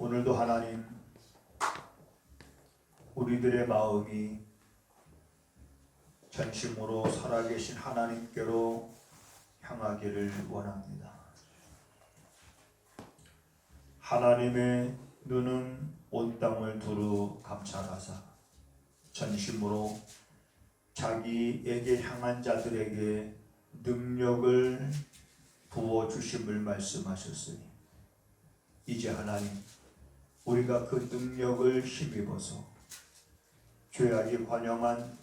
오늘도 하나님, 우리들의 마음이 전심으로 살아계신 하나님께로 향하기를 원합니다. 하나님의 눈은 온 땅을 두루 감찰하사 전심으로 자기에게 향한 자들에게 능력을 부어주심을 말씀하셨으니 이제 하나님, 우리가 그 능력을 힘입어서 죄악이 관영한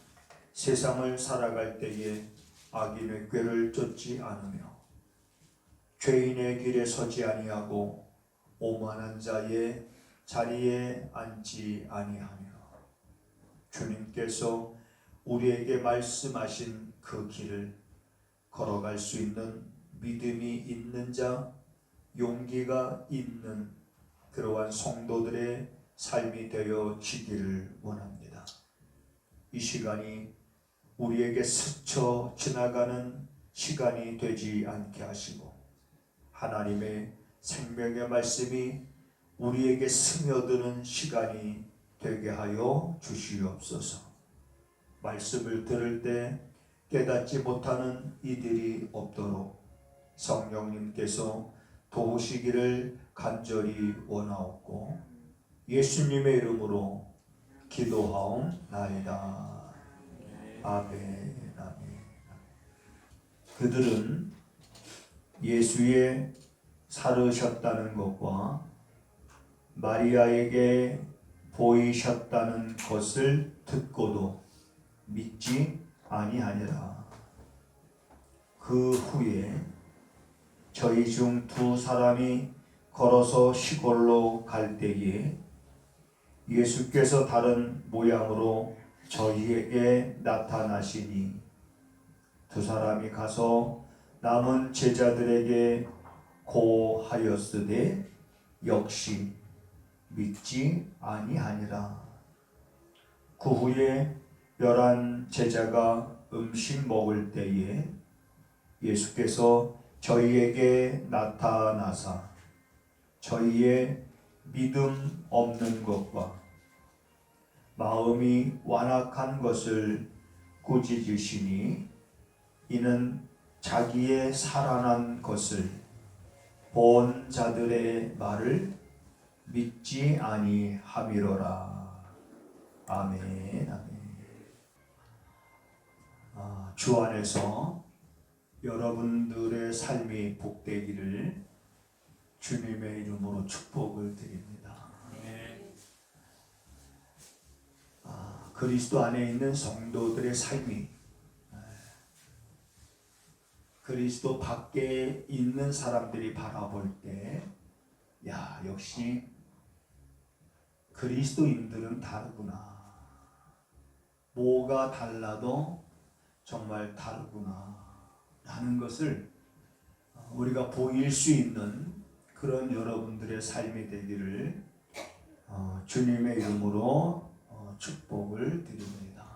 세상을 살아갈 때에 악인의 꾀를 쫓지 않으며 죄인의 길에 서지 아니하고 오만한 자의 자리에 앉지 아니하며 주님께서 우리에게 말씀하신 그 길을 걸어갈 수 있는 믿음이 있는 자, 용기가 있는 그러한 성도들의 삶이 되어지기를 원합니다. 이 시간이 우리에게 스쳐 지나가는 시간이 되지 않게 하시고 하나님의 생명의 말씀이 우리에게 스며드는 시간이 되게 하여 주시옵소서. 말씀을 들을 때 깨닫지 못하는 이들이 없도록 성령님께서 도우시기를 간절히 원하옵고 예수님의 이름으로 기도하옵나이다. 아멘. 아멘. 그들은 예수의 살으셨다는 것과 마리아에게 보이셨다는 것을 듣고도 믿지 아니하니라. 그 후에 저희 중 두 사람이 걸어서 시골로 갈 때에 예수께서 다른 모양으로 저희에게 나타나시니 두 사람이 가서 남은 제자들에게 고하였으되 역시 믿지 아니하니라. 그 후에 11 제자가 음식 먹을 때에 예수께서 저희에게 나타나사 저희의 믿음 없는 것과 마음이 완악한 것을 꾸짖으시니 이는 자기의 살아난 것을 본 자들의 말을 믿지 아니함이로라. 아멘. 아멘. 주 안에서 여러분들의 삶이 복되기를 주님의 이름으로 축복을 드립니다. 그리스도 안에 있는 성도들의 삶이 그리스도 밖에 있는 사람들이 바라볼 때, 야, 역시 그리스도인들은 다르구나. 뭐가 달라도 정말 다르구나. 라는 것을 우리가 보일 수 있는 그런 여러분들의 삶이 되기를 주님의 이름으로 축복을 드립니다.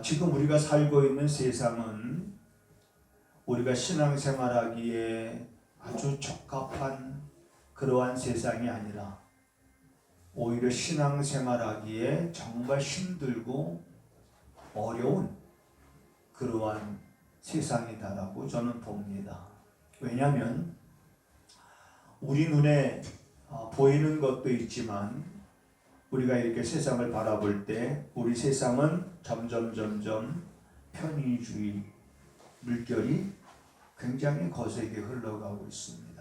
지금 우리가 살고 있는 세상은 우리가 신앙생활하기에 아주 적합한 그러한 세상이 아니라 오히려 신앙생활하기에 정말 힘들고 어려운 그러한 세상이다라고 저는 봅니다. 왜냐하면 우리 눈에 보이는 것도 있지만 우리가 이렇게 세상을 바라볼 때 우리 세상은 점점 편의주의 물결이 굉장히 거세게 흘러가고 있습니다.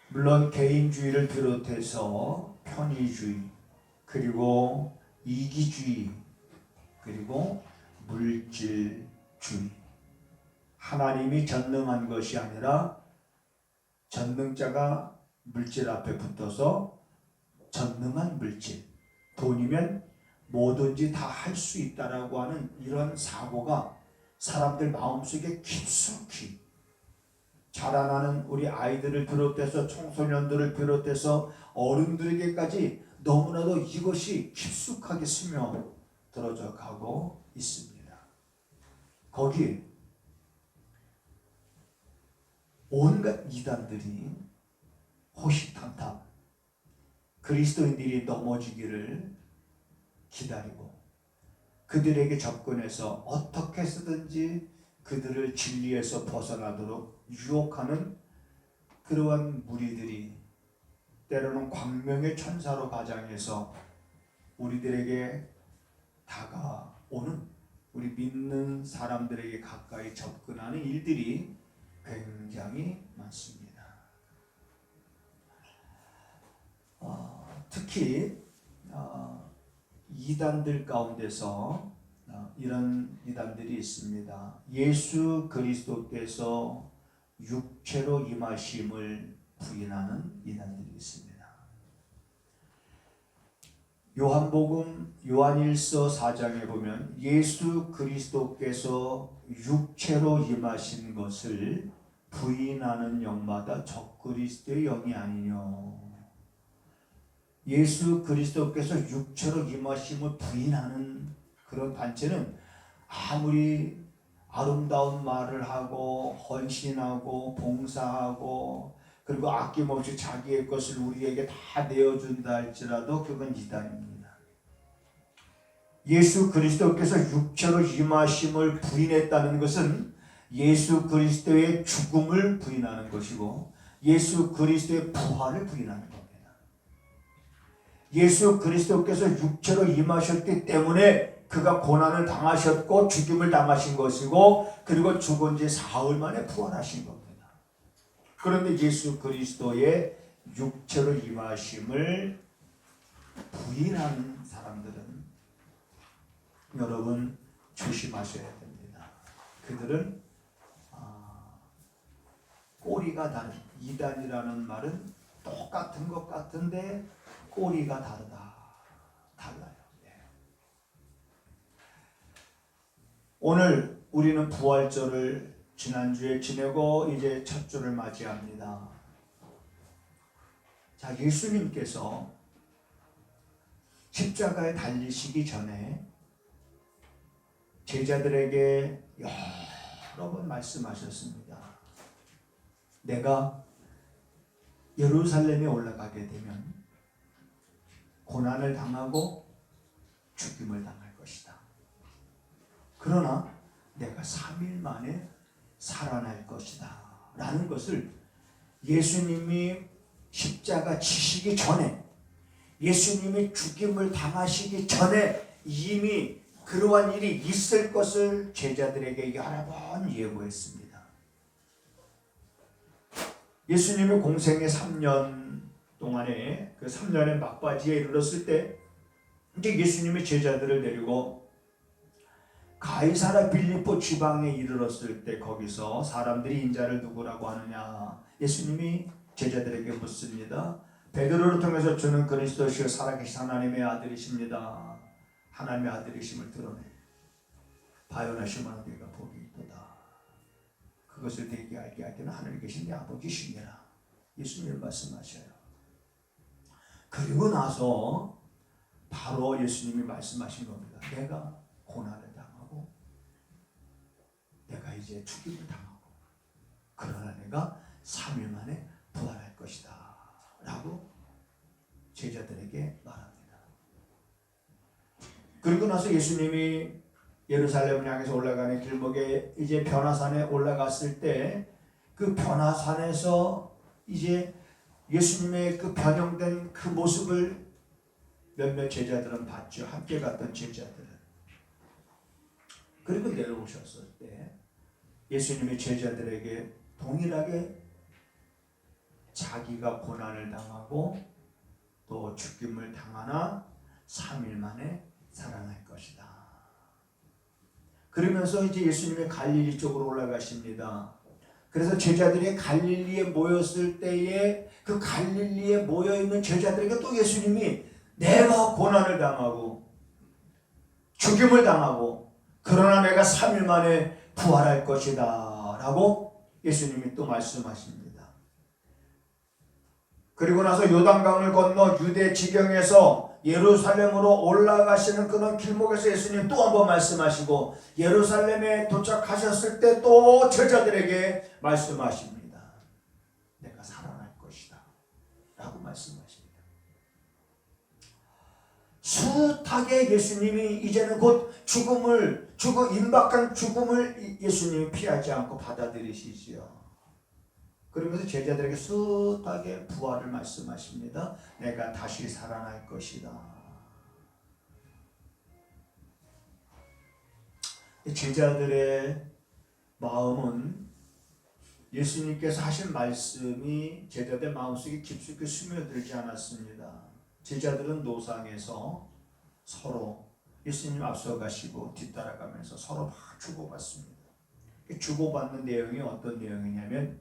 물론 개인주의를 비롯해서 편의주의, 그리고 이기주의, 그리고 물질주의, 하나님이 전능한 것이 아니라 전능자가 물질 앞에 붙어서 전능한 물질, 돈이면 뭐든지 다 할 수 있다라고 하는 이런 사고가 사람들 마음속에 깊숙이 자라나는 우리 아이들을 비롯해서 청소년들을 비롯해서 어른들에게까지 너무나도 이것이 깊숙하게 스며들어져 가고 있습니다. 거기에 온갖 이단들이 호시탐탐 그리스도인들이 넘어지기를 기다리고 그들에게 접근해서 어떻게 해서든지 그들을 진리에서 벗어나도록 유혹하는 그러한 무리들이 때로는 광명의 천사로 가장해서 우리들에게 다가오는, 우리 믿는 사람들에게 가까이 접근하는 일들이 굉장히 많습니다. 특히 이단들 가운데서 이런 이단들이 있습니다. 예수 그리스도께서 육체로 임하심을 부인하는 이단들이 있습니다. 요한복음 요한일서 4장에 보면 예수 그리스도께서 육체로 임하신 것을 부인하는 영마다 적그리스도의 영이 아니뇨. 예수 그리스도께서 육체로 임하심을 부인하는 그런 단체는 아무리 아름다운 말을 하고 헌신하고 봉사하고 그리고 아낌없이 자기의 것을 우리에게 다 내어준다 할지라도 그건 이단입니다. 예수 그리스도께서 육체로 임하심을 부인했다는 것은 예수 그리스도의 죽음을 부인하는 것이고 예수 그리스도의 부활을 부인하는 겁니다. 예수 그리스도께서 육체로 임하셨기 때문에 그가 고난을 당하셨고 죽임을 당하신 것이고 그리고 죽은 지 사흘 만에 부활하신 겁니다. 그런데 예수 그리스도의 육체로 임하심을 부인하는 사람들은 여러분 조심하셔야 됩니다. 그들은 꼬리가 다른, 이단이라는 말은 똑같은 것 같은데 꼬리가 다르다. 달라요. 네. 오늘 우리는 부활절을 지난주에 지내고 이제 첫 주를 맞이합니다. 자, 예수님께서 십자가에 달리시기 전에 제자들에게 여러 번 말씀하셨습니다. 내가 예루살렘에 올라가게 되면 고난을 당하고 죽임을 당할 것이다. 그러나 내가 3일 만에 살아날 것이다. 라는 것을 예수님이 십자가 지시기 전에, 예수님이 죽임을 당하시기 전에 이미 그러한 일이 있을 것을 제자들에게 여러 번 예고했습니다. 예수님의 공생의 3년 동안에 그 3년의 막바지에 이르렀을 때 이제 예수님이 제자들을 데리고 가이사랴 빌립보 지방에 이르렀을 때 거기서 사람들이 인자를 누구라고 하느냐 예수님이 제자들에게 묻습니다. 베드로를 통해서 주는 그리스도시요 살아계신 하나님의 아들이십니다. 하나님의 아들이심을 드러내 바요나시면 내가 복이 있도다. 그것을 내게 알게 하기는 하늘에 계신 내 아버지시니라. 예수님이 말씀하셔요. 그리고 나서 바로 예수님이 말씀하신 겁니다. 내가 고난을 당하고 내가 이제 죽임을 당하고 그러나 내가 3일 만에 부활할 것이다 라고 제자들에게 말합니다. 그리고 나서 예수님이 예루살렘을 향해서 올라가는 길목에 이제 변화산에 올라갔을 때 그 변화산에서 이제 예수님의 그 변형된 그 모습을 몇몇 제자들은 봤죠. 함께 갔던 제자들은. 그리고 내려오셨을 때 예수님의 제자들에게 동일하게 자기가 고난을 당하고 또 죽임을 당하나 3일 만에 살아날 것이다. 그러면서 이제 예수님이 갈릴리 쪽으로 올라가십니다. 그래서 제자들이 갈릴리에 모였을 때에 그 갈릴리에 모여있는 제자들에게 또 예수님이 내가 고난을 당하고 죽임을 당하고 그러나 내가 3일 만에 부활할 것이다 라고 예수님이 또 말씀하십니다. 그리고 나서 요단강을 건너 유대 지경에서 예루살렘으로 올라가시는 그런 길목에서 예수님 또 한 번 말씀하시고 예루살렘에 도착하셨을 때 또 제자들에게 말씀하십니다. 내가 살아날 것이다. 말씀하십니다. 숱하게 예수님이 이제는 곧 임박한 죽음을 예수님이 피하지 않고 받아들이시지요. 그러면서 제자들에게 숱하게 부활을 말씀하십니다. 내가 다시 살아날 것이다. 제자들의 마음은 예수님께서 하신 말씀이 제자들 마음속에 깊숙이 스며들지 않았습니다. 제자들은 노상에서 서로 예수님 앞서가시고 뒤따라가면서 서로 막 주고받습니다. 주고받는 내용이 어떤 내용이냐면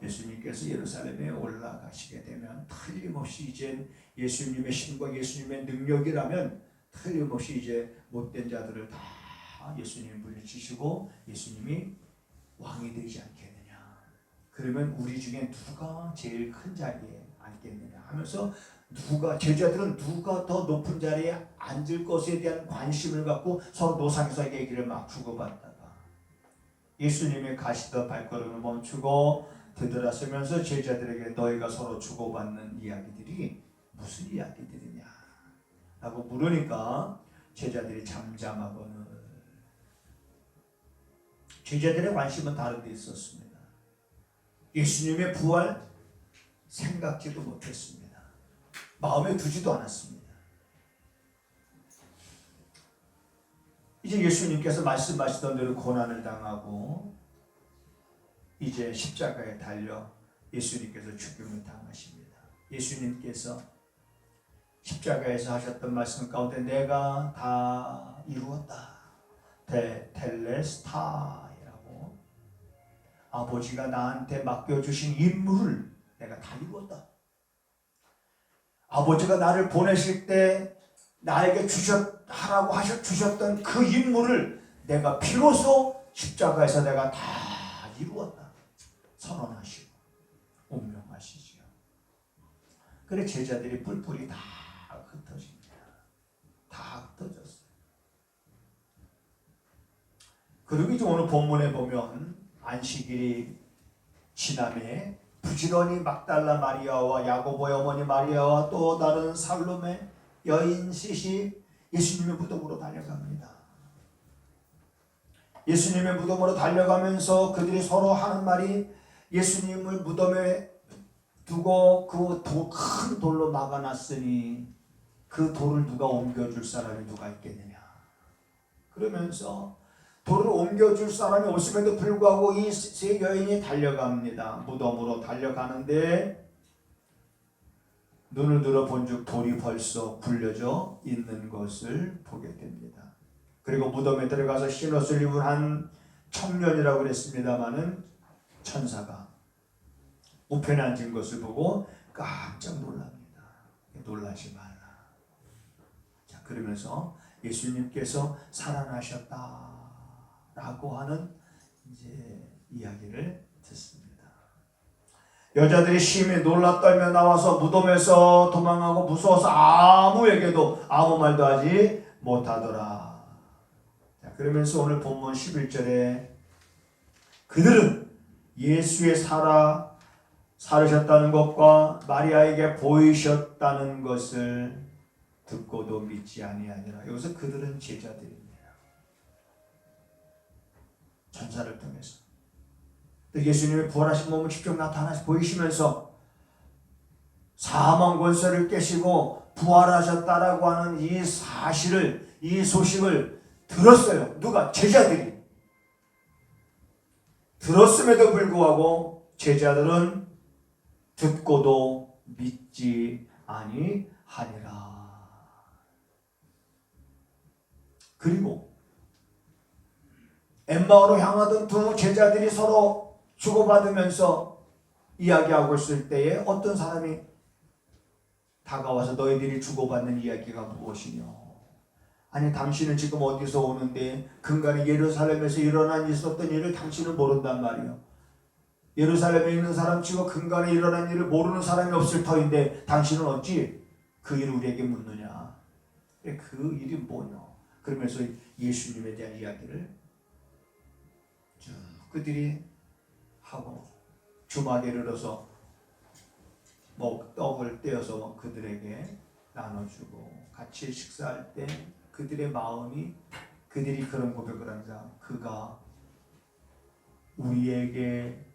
예수님께서 예루살렘에 올라가시게 되면 틀림없이 이제 예수님의 신과 예수님의 능력이라면 틀림없이 이제 못된 자들을 다 예수님이 물리치시고 예수님이 왕이 되지 않겠느냐. 그러면 우리 중에 누가 제일 큰 자리에 앉겠느냐 하면서 제자들은 누가 더 높은 자리에 앉을 것에 대한 관심을 갖고 서로 노상에서 얘기를 막 주고받다가 예수님의 가시던 발걸음을 멈추고 되돌아서면서 제자들에게 너희가 서로 주고받는 이야기들이 무슨 이야기들이냐 라고 물으니까 제자들이 잠잠하고는 제자들의 관심은 다른 데 있었습니다. 예수님의 부활 생각지도 못했습니다. 마음에 두지도 않았습니다. 이제 예수님께서 말씀하시던 대로 고난을 당하고 이제 십자가에 달려 예수님께서 죽음을 당하십니다. 예수님께서 십자가에서 하셨던 말씀 가운데 내가 다 이루었다. 텔레스타이라고 아버지가 나한테 맡겨주신 임무를 내가 다 이루었다. 아버지가 나를 보내실 때 나에게 하라고 주셨던 그 임무를 내가 비로소 십자가에서 내가 다 이루었다. 선언하시고 운명하시지요. 그래 제자들이 뿔뿔이 다 흩어집니다. 다 흩어졌어요. 그리고 이제 오늘 본문에 보면 안식일이 지남에 부지런히 막달라 마리아와 야고보의 어머니 마리아와 또 다른 살로메 여인 셋이 예수님의 무덤으로 달려갑니다. 예수님의 무덤으로 달려가면서 그들이 서로 하는 말이 예수님을 무덤에 두고 그 큰 돌로 막아놨으니 그 돌을 누가 옮겨줄 사람이 누가 있겠느냐. 그러면서 돌을 옮겨줄 사람이 없음에도 불구하고 이 세 여인이 달려갑니다. 무덤으로 달려가는데 눈을 들어 본즉 돌이 벌써 굴려져 있는 것을 보게 됩니다. 그리고 무덤에 들어가서 흰옷을 입은 한 청년이라고 그랬습니다마는 천사가 우편에 앉은 것을 보고 깜짝 놀랍니다. 놀라지 말라. 자, 그러면서 예수님께서 살아나셨다라고 하는 이제 이야기를 듣습니다. 여자들이 심히 놀라 떨며 나와서 무덤에서 도망하고 무서워서 아무에게도 아무 말도 하지 못하더라. 자, 그러면서 오늘 본문 11절에 그들은 예수의 살으셨다는 것과 마리아에게 보이셨다는 것을 듣고도 믿지 아니하니라. 여기서 그들은 제자들입니다. 천사를 통해서 또 예수님의 부활하신 몸을 직접 나타나서 보이시면서 사망 권세를 깨시고 부활하셨다라고 하는 이 사실을, 이 소식을 들었어요. 누가? 제자들이. 들었음에도 불구하고 제자들은 듣고도 믿지 아니하니라. 그리고 엠마오로 향하던 두 제자들이 서로 주고받으면서 이야기하고 있을 때에 어떤 사람이 다가와서 너희들이 주고받는 이야기가 무엇이냐. 아니 당신은 지금 어디서 오는데 근간에 예루살렘에서 있었던 일을 당신은 모른단 말이요. 예루살렘에 있는 사람 치고 근간에 일어난 일을 모르는 사람이 없을 터인데 당신은 어찌 그 일을 우리에게 묻느냐. 그 일이 뭐냐. 그러면서 예수님에 대한 이야기를 쭉 그들이 하고 주막에 이르러서 떡을 떼어서 그들에게 나눠주고 같이 식사할 때 그들의 마음이 그들이 그런 고백을 합니다. 그가 우리에게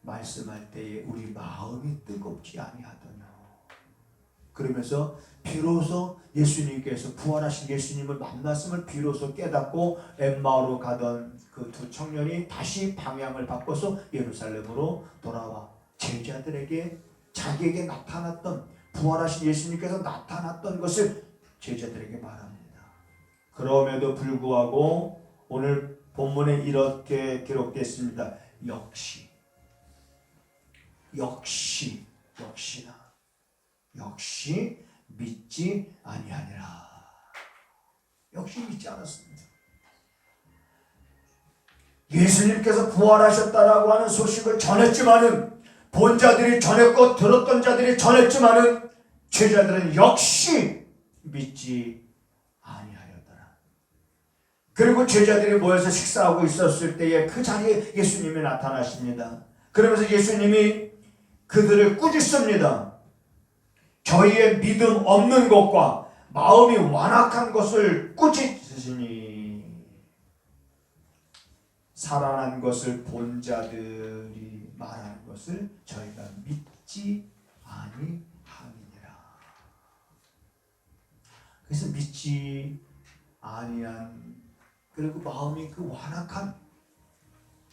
말씀할 때에 우리 마음이 뜨겁지 아니하더냐. 그러면서 비로소 예수님께서 부활하신 예수님을 만났음을 비로소 깨닫고 엠마오로 가던 그 두 청년이 다시 방향을 바꿔서 예루살렘으로 돌아와 제자들에게 자기에게 나타났던 부활하신 예수님께서 나타났던 것을 제자들에게 말합니다. 그럼에도 불구하고 오늘 본문에 이렇게 기록되어 있습니다. 역시 믿지 아니하니라. 역시 믿지 않았습니다. 예수님께서 부활하셨다라고 하는 소식을 전했지만은 본 자들이 전했고 들었던 자들이 전했지만은 제자들은 역시 믿지 아니하였더라. 그리고 제자들이 모여서 식사하고 있었을 때에 그 자리에 예수님이 나타나십니다. 그러면서 예수님이 그들을 꾸짖습니다. 저희의 믿음 없는 것과 마음이 완악한 것을 꾸짖으시니 살아난 것을 본 자들이 말하는 것을 저희가 믿지 아니함이니라. 그래서 믿지 아니한 그리고 마음이 그 완악한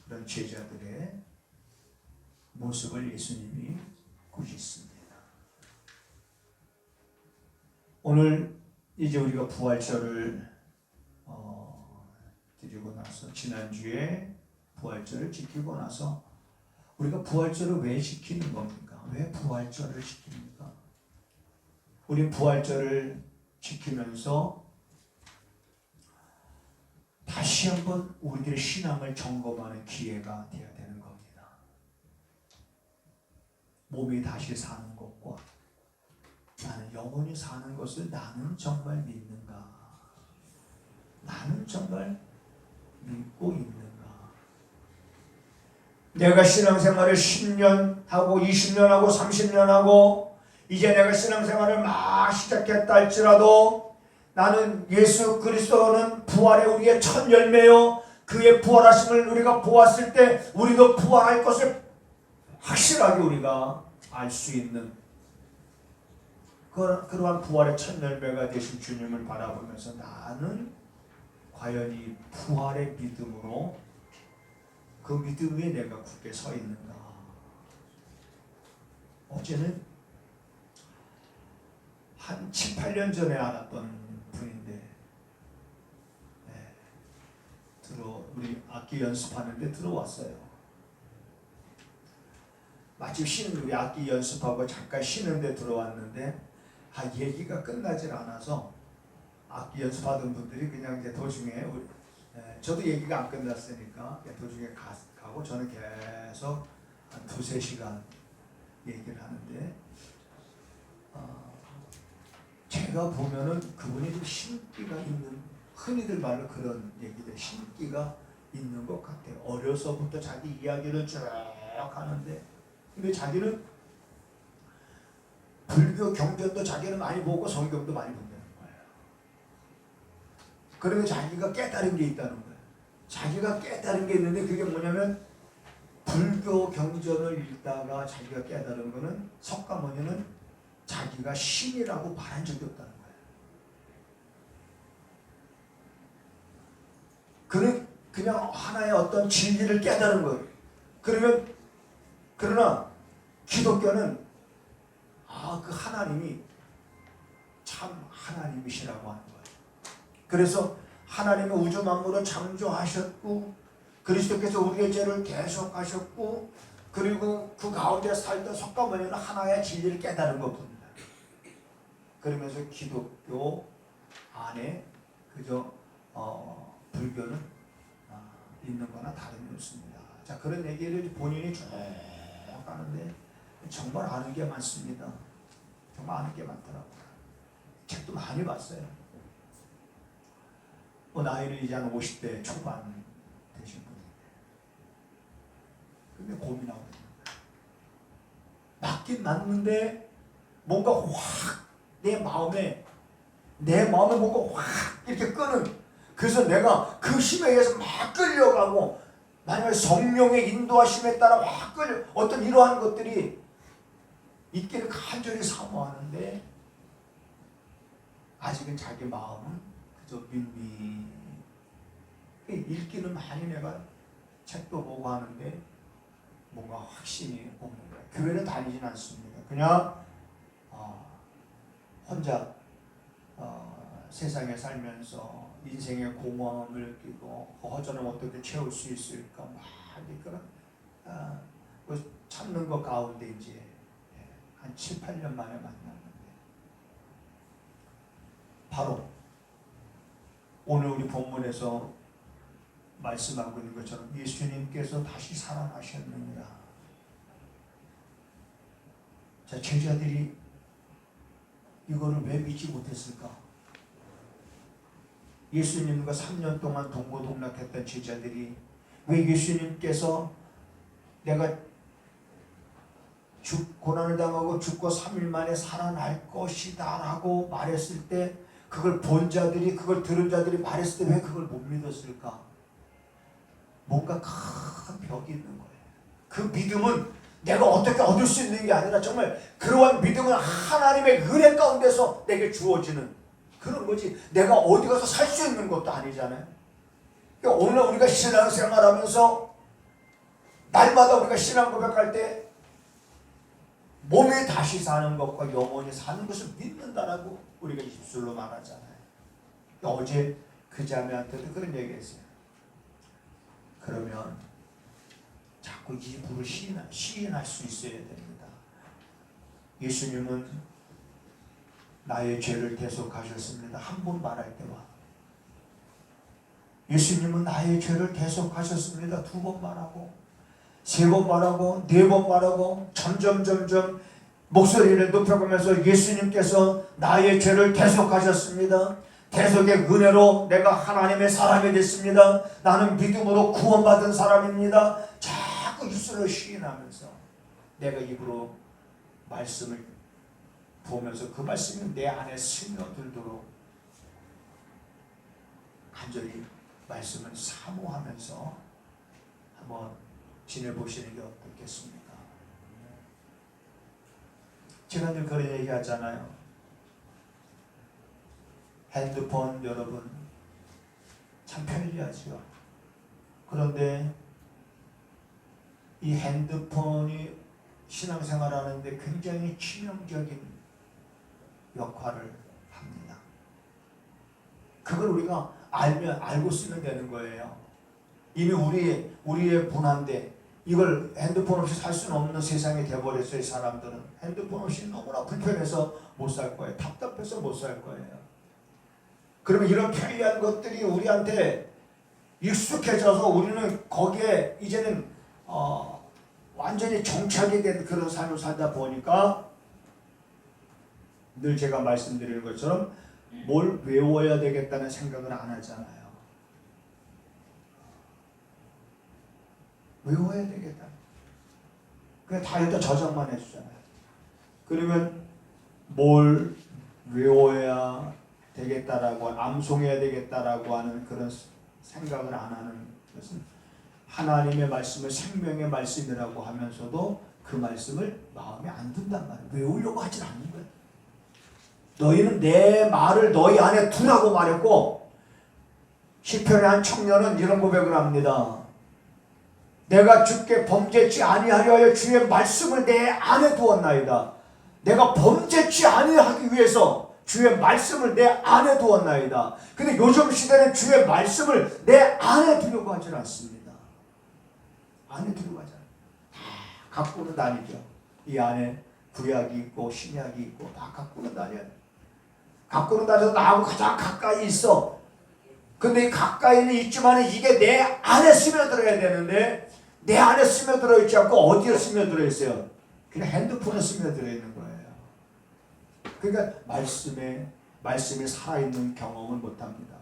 그런 제자들의 모습을 예수님이 꾸짖습니다. 오늘 이제 우리가 부활절을 드리고 나서 지난주에 부활절을 지키고 나서 우리가 부활절을 왜 지키는 겁니까? 왜 부활절을 지킵니까? 우리 부활절을 지키면서 다시 한번 우리들의 신앙을 점검하는 기회가 되어야 되는 겁니다. 몸이 다시 사는 것과 나는 영원히 사는 것을 나는 정말 믿는가? 나는 정말 믿고 있는가? 내가 신앙생활을 10년 하고 20년 하고 30년 하고 이제 내가 신앙생활을 막 시작했다 할지라도 나는 예수 그리스도는 부활의 우리의 첫 열매요. 그의 부활하심을 우리가 보았을 때 우리도 부활할 것을 확실하게 우리가 알 수 있는 그러한 부활의 첫 열매가 되신 주님을 바라보면서 나는 과연 이 부활의 믿음으로 그 믿음 위에 내가 굳게 서 있는가. 어제는 한 7, 8년 전에 알았던 분인데 우리 악기 연습하는데 들어왔어요. 마침 우리 악기 연습하고 잠깐 쉬는데 들어왔는데 얘기가 끝나질 않아서 악기 연습하던 분들이 그냥 이제 도중에 저도 얘기가 안 끝났으니까 도중에 가고 저는 계속 한 2-3시간 얘기를 하는데 제가 보면은 그분이 좀 신기가 있는, 흔히들 말로 그런 얘기들, 신기가 있는 것 같아요. 어려서부터 자기 이야기를 쭉 하는데 근데 자기는 불교 경전도 자기는 많이 보고 성경도 많이 본다는 거예요. 그러면 자기가 깨달은 게 있다는 거예요. 자기가 깨달은 게 있는데 그게 뭐냐면 불교 경전을 읽다가 자기가 깨달은 거는 석가모니는 자기가 신이라고 말한 적이 없다는 거예요. 그는 그냥 하나의 어떤 진리를 깨달은 거예요. 그러나 기독교는 그 하나님이 참 하나님이시라고 하는 거예요. 그래서 하나님은 우주 만물을 창조하셨고 그리스도께서 우리의 죄를 대속하셨고 그리고 그 가운데 살던 석가모니는 하나의 진리를 깨달은 것뿐입니다. 그러면서 기독교 안에 그저 불교는 있는 거나 다름이 없습니다. 자, 그런 얘기를 본인이 쭉 하는데 정말 아는 게 많습니다. 정말 아는 게 많더라고요. 책도 많이 봤어요. 나이는 이제 한 50대 초반 되신 분인데 근데 고민하고 있는 거예요. 맞긴 맞는데 뭔가 확 내 마음에 뭔가 확 이렇게 끄는, 그래서 내가 그 힘에 의해서 막 끌려가고 만약에 성령의 인도하심에 따라 확 끌려 어떤 이러한 것들이 있기를 간절히 사모하는데 아직은 자기 마음은 그저 밋밋. 읽기는 많이 내가 책도 보고 하는데 뭔가 확신이 없는 거예요. 교회는 다니진 않습니다. 그냥 혼자 세상에 살면서 인생의 공허함을 느끼고 허전을 어떻게 채울 수 있을까 막 그런 찾는 것 가운데 이제 한 7, 8년 만에 만났는데 바로 오늘 우리 본문에서 말씀하고 있는 것처럼 예수님께서 다시 살아나셨느니라. 자, 제자들이 이거를 왜 믿지 못했을까? 예수님과 3년 동안 동고동락했던 제자들이 왜 예수님께서 내가 고난을 당하고 죽고 3일 만에 살아날 것이다 라고 말했을 때 그걸 본 자들이, 그걸 들은 자들이 말했을 때 왜 그걸 못 믿었을까? 뭔가 큰 벽이 있는 거예요. 그 믿음은 내가 어떻게 얻을 수 있는 게 아니라 정말 그러한 믿음은 하나님의 은혜 가운데서 내게 주어지는 그런 거지, 내가 어디 가서 살 수 있는 것도 아니잖아요. 그러니까 오늘 우리가 신앙생활하면서 날마다 우리가 신앙 고백할 때 몸이 다시 사는 것과 영원히 사는 것을 믿는다라고 우리가 입술로 말하잖아요. 어제 그 자매한테도 그런 얘기했어요. 그러면 자꾸 입으로 시인할 수 있어야 됩니다. 예수님은 나의 죄를 대속하셨습니다. 한 번 말할 때와 예수님은 나의 죄를 대속하셨습니다. 2번 말하고 3번 말하고 4번 말하고 점점 목소리를 높여가면서 예수님께서 나의 죄를 대속하셨습니다. 대속의 은혜로 내가 하나님의 사람이 됐습니다. 나는 믿음으로 구원받은 사람입니다. 자꾸 입술로 시인하면서 내가 입으로 말씀을 부으면서 그 말씀이 내 안에 스며들도록 간절히 말씀을 사모하면서 한번 지내보시는 게 어떻겠습니까? 제가 늘 그런 얘기 하잖아요. 핸드폰 여러분 참 편리하죠. 그런데 이 핸드폰이 신앙생활 하는데 굉장히 치명적인 역할을 합니다. 그걸 우리가 알고 쓰면 되는 거예요. 이미 우리의 문화인데 이걸 핸드폰 없이 살 수는 없는 세상이 되어버렸어요. 사람들은 핸드폰 없이 너무나 불편해서 못 살 거예요. 답답해서 못 살 거예요. 그러면 이런 편리한 것들이 우리한테 익숙해져서 우리는 거기에 이제는 완전히 정착이 된 그런 삶을 살다 보니까 늘 제가 말씀드리는 것처럼 뭘 외워야 되겠다는 생각을 안 하잖아요. 외워야 되겠다. 그냥 다이어트 저장만 해주잖아요. 그러면 뭘 외워야 되겠다라고, 암송해야 되겠다라고 하는 그런 생각을 안 하는 것은 하나님의 말씀을 생명의 말씀이라고 하면서도 그 말씀을 마음에 안 든단 말이에요. 외우려고 하진 않는 거예요. 너희는 내 말을 너희 안에 두라고 말했고, 시편의 한 청년은 이런 고백을 합니다. 내가 주께 범죄치 아니하려 하여 주의 말씀을 내 안에 두었나이다. 내가 범죄치 아니하기 위해서 주의 말씀을 내 안에 두었나이다. 근데 요즘 시대는 주의 말씀을 내 안에 두려고 하지 않습니다. 안에 두려고 하지 않아요. 다 갖고는 다니죠. 이 안에 구약이 있고 신약이 있고 다 갖고는 다녀요. 갖고는 다녀서 나하고 가장 가까이 있어. 근데 이 가까이는 있지만 이게 내 안에 스며들어야 되는데 내 안에 스며들어 있지 않고 어디에 스며들어 있어요? 그냥 핸드폰에 스며들어 있는 거예요. 그러니까 말씀이 살아있는 경험을 못합니다.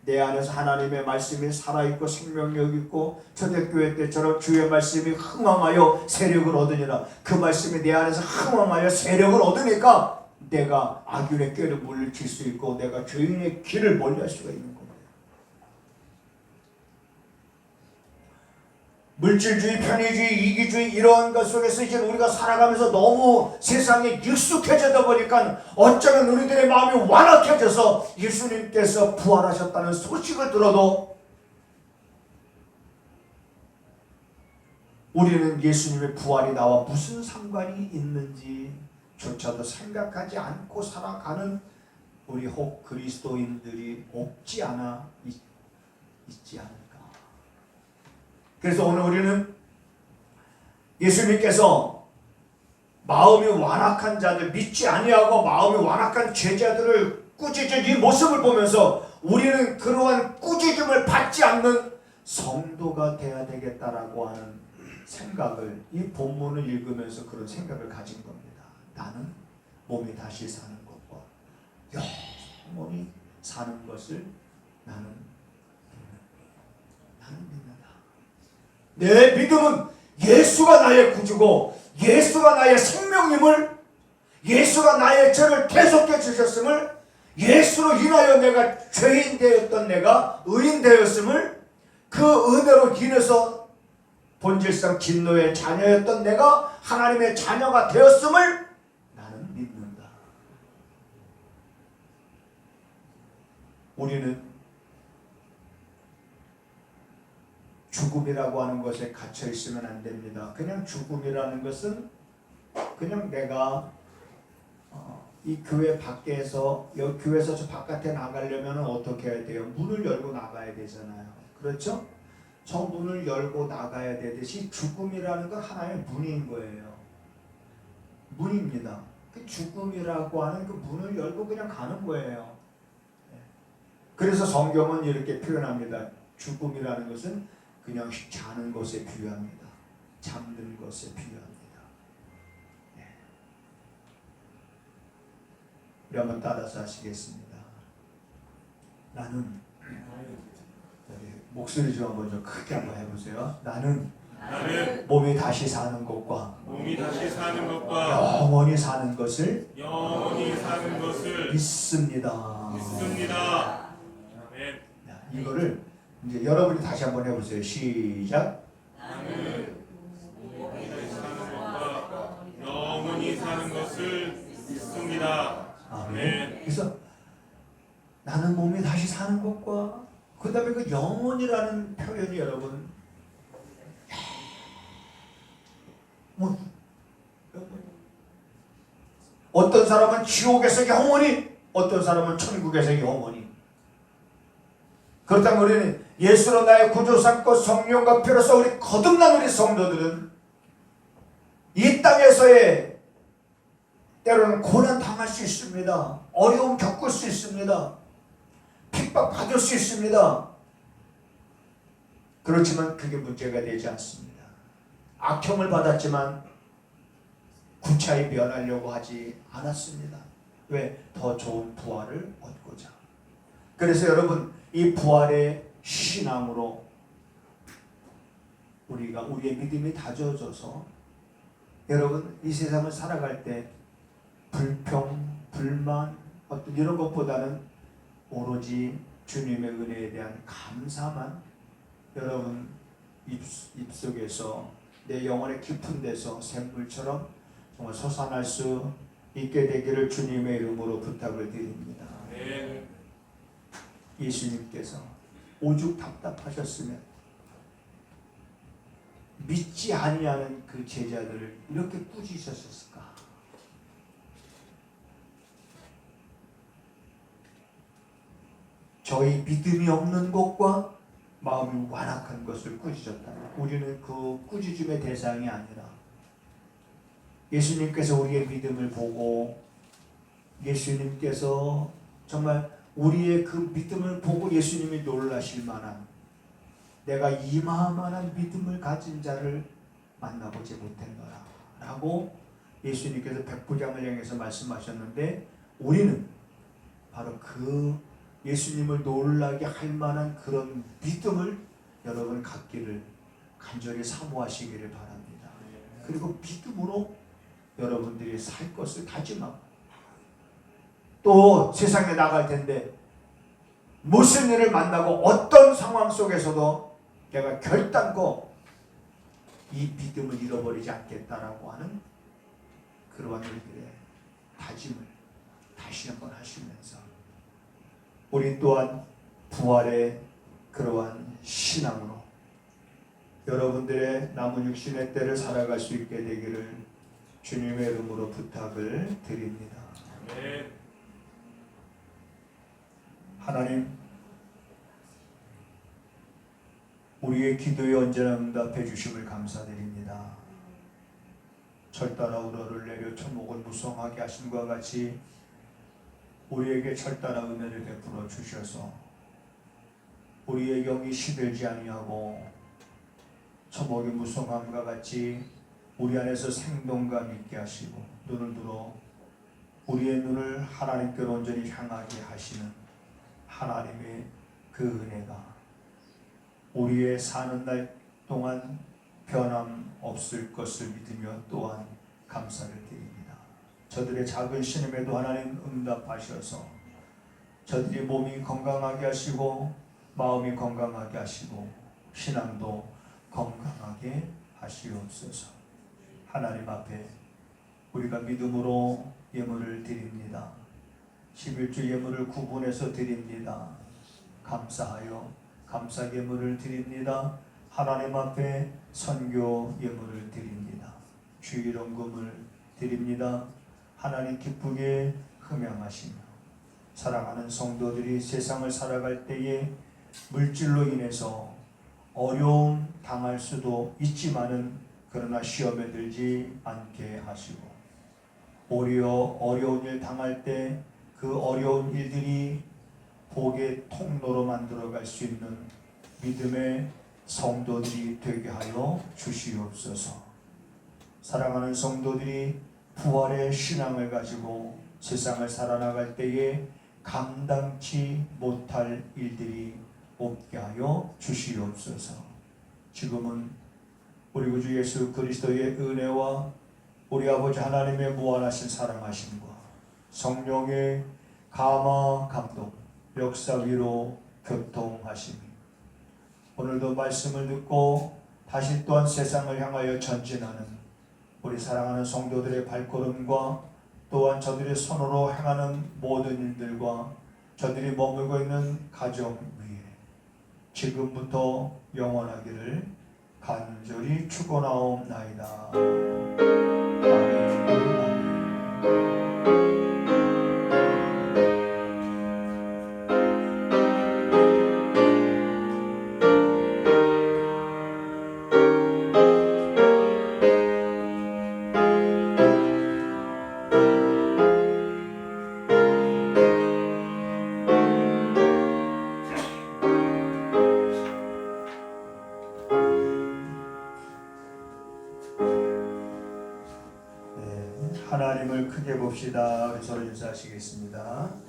내 안에서 하나님의 말씀이 살아있고 생명력 있고 초대교회 때처럼 주의 말씀이 흥황하여 세력을 얻으니라. 그 말씀이 내 안에서 흥황하여 세력을 얻으니까 내가 악인의 꾀를 물리칠 수 있고 내가 죄인의 길을 멀리할 수가 있는 겁니다. 물질주의, 편의주의, 이기주의 이러한 것 속에서 이제 우리가 살아가면서 너무 세상에 익숙해지다 보니까 어쩌면 우리들의 마음이 완악해져서 예수님께서 부활하셨다는 소식을 들어도 우리는 예수님의 부활이 나와 무슨 상관이 있는지조차도 생각하지 않고 살아가는 우리 혹 그리스도인들이 없지 않아 있지 않을까. 그래서 오늘 우리는 예수님께서 마음이 완악한 자들, 믿지 아니하고 마음이 완악한 제자들을 꾸짖은 이 모습을 보면서 우리는 그러한 꾸짖음을 받지 않는 성도가 돼야 되겠다라고 하는 생각을, 이 본문을 읽으면서 그런 생각을 가진 겁니다. 나는 몸이 다시 사는 것과 영원히 사는 것을 나는 믿는다. 내 믿음은 예수가 나의 구주고 예수가 나의 생명임을, 예수가 나의 죄를 대속해 주셨음을, 예수로 인하여 내가 죄인 되었던 내가 의인 되었음을, 그 은혜로 인해서 본질상 진노의 자녀였던 내가 하나님의 자녀가 되었음을 나는 믿는다. 우리는 죽음이라고 하는 것에 갇혀 있으면 안 됩니다. 그냥 죽음이라는 것은 그냥 내가 이 교회 밖에서, 여기 교회에서 저 바깥에 나가려면 어떻게 해야 돼요? 문을 열고 나가야 되잖아요. 그렇죠? 저 문을 열고 나가야 되듯이 죽음이라는 건 하나의 문인 거예요. 문입니다. 그 죽음이라고 하는 그 문을 열고 그냥 가는 거예요. 그래서 성경은 이렇게 표현합니다. 죽음이라는 것은 그냥 자는 것에 비유합니다. 잠든 것에 비유합니다. 네. 우리 한번 따라서 하시겠습니다. 나는, 목소리 좀 한번 좀 크게 한번 해보세요. 나는 몸이 다시 사는 것과 영원히 사는 것을 믿습니다. 아멘. 이거를 이제 여러분이 다시 한번 해보세요. 시작. 나는 몸이 다시 사는 것과 영원히 사는 것을 믿습니다. 아멘. 그래서 나는 몸이 다시 사는 것과, 그 다음에 그 영원이라는 표현이 여러분, 어떤 사람은 지옥에서 영원히, 어떤 사람은 천국에서 영원히. 그렇다면 우리는 예수로 나의 구주 삼고 성령과 피로써 우리 거듭난 우리 성도들은 이 땅에서의 때로는 고난 당할 수 있습니다. 어려움 겪을 수 있습니다. 핍박 받을 수 있습니다. 그렇지만 그게 문제가 되지 않습니다. 악형을 받았지만 구차히 면하려고 하지 않았습니다. 왜? 더 좋은 부활을 얻고자. 그래서 여러분, 이 부활의 신앙으로 우리가 우리의 믿음이 다져져서 여러분 이 세상을 살아갈 때 불평, 불만 어떤 이런 것보다는 오로지 주님의 은혜에 대한 감사만 여러분 입속에서 내 영혼의 깊은 데서 샘물처럼 정말 솟아날 수 있게 되기를 주님의 이름으로 부탁을 드립니다. 네. 예수님께서 오죽 답답하셨으면 믿지 아니하는 그 제자들을 이렇게 꾸짖으셨을까? 저희 믿음이 없는 것과 마음이 완악한 것을 꾸짖었다. 우리는 그 꾸짖음의 대상이 아니라 예수님께서 우리의 믿음을 보고, 예수님께서 정말 우리의 그 믿음을 보고 예수님이 놀라실 만한, 내가 이만한 믿음을 가진 자를 만나보지 못했노라 라고 예수님께서 백부장을 향해서 말씀하셨는데, 우리는 바로 그 예수님을 놀라게 할 만한 그런 믿음을 여러분 갖기를 간절히 사모하시기를 바랍니다. 그리고 믿음으로 여러분들이 살 것을 다짐하고 또 세상에 나갈 텐데 무슨 일을 만나고 어떤 상황 속에서도 내가 결단코 이 믿음을 잃어버리지 않겠다라고 하는 그러한 일들의 다짐을 다시 한번 하시면서 우리 또한 부활의 그러한 신앙으로 여러분들의 남은 육신의 때를 살아갈 수 있게 되기를 주님의 이름으로 부탁을 드립니다. 아멘. 하나님, 우리의 기도에 언제나 응답해 주심을 감사드립니다. 철따라 우러를 내려 천목을 무성하게 하심과 같이 우리에게 철따라 은혜를 베풀어 주셔서 우리의 영이 시들지 아니하고 천목이 무성함과 같이 우리 안에서 생동감 있게 하시고 눈을 들어 우리의 눈을 하나님께로 온전히 향하게 하시는 하나님의 그 은혜가 우리의 사는 날 동안 변함없을 것을 믿으며 또한 감사를 드립니다. 저들의 작은 신음에도 하나님 응답하셔서 저들이 몸이 건강하게 하시고 마음이 건강하게 하시고 신앙도 건강하게 하시옵소서. 하나님 앞에 우리가 믿음으로 예물을 드립니다. 11주 예물을 구분해서 드립니다. 감사하여 감사 예물을 드립니다. 하나님 앞에 선교 예물을 드립니다. 주일 헌금을 드립니다. 하나님 기쁘게 흠양하시며 사랑하는 성도들이 세상을 살아갈 때에 물질로 인해서 어려움 당할 수도 있지만은 그러나 시험에 들지 않게 하시고 오히려 어려운 일 당할 때 그 어려운 일들이 복의 통로로 만들어갈 수 있는 믿음의 성도들이 되게 하여 주시옵소서. 사랑하는 성도들이 부활의 신앙을 가지고 세상을 살아나갈 때에 감당치 못할 일들이 없게 하여 주시옵소서. 지금은 우리 구주 예수 그리스도의 은혜와 우리 아버지 하나님의 무한하신 사랑하심과 성령의 감화 감동 역사 위로 교통하심이 오늘도 말씀을 듣고 다시 또한 세상을 향하여 전진하는 우리 사랑하는 성도들의 발걸음과 또한 저들의 손으로 행하는 모든 일들과 저들이 머물고 있는 가정 위에 지금부터 영원하기를 간절히 축원하옵나이다. 아멘. 하나님을 크게 봅시다. 우리 서로 인사하시겠습니다.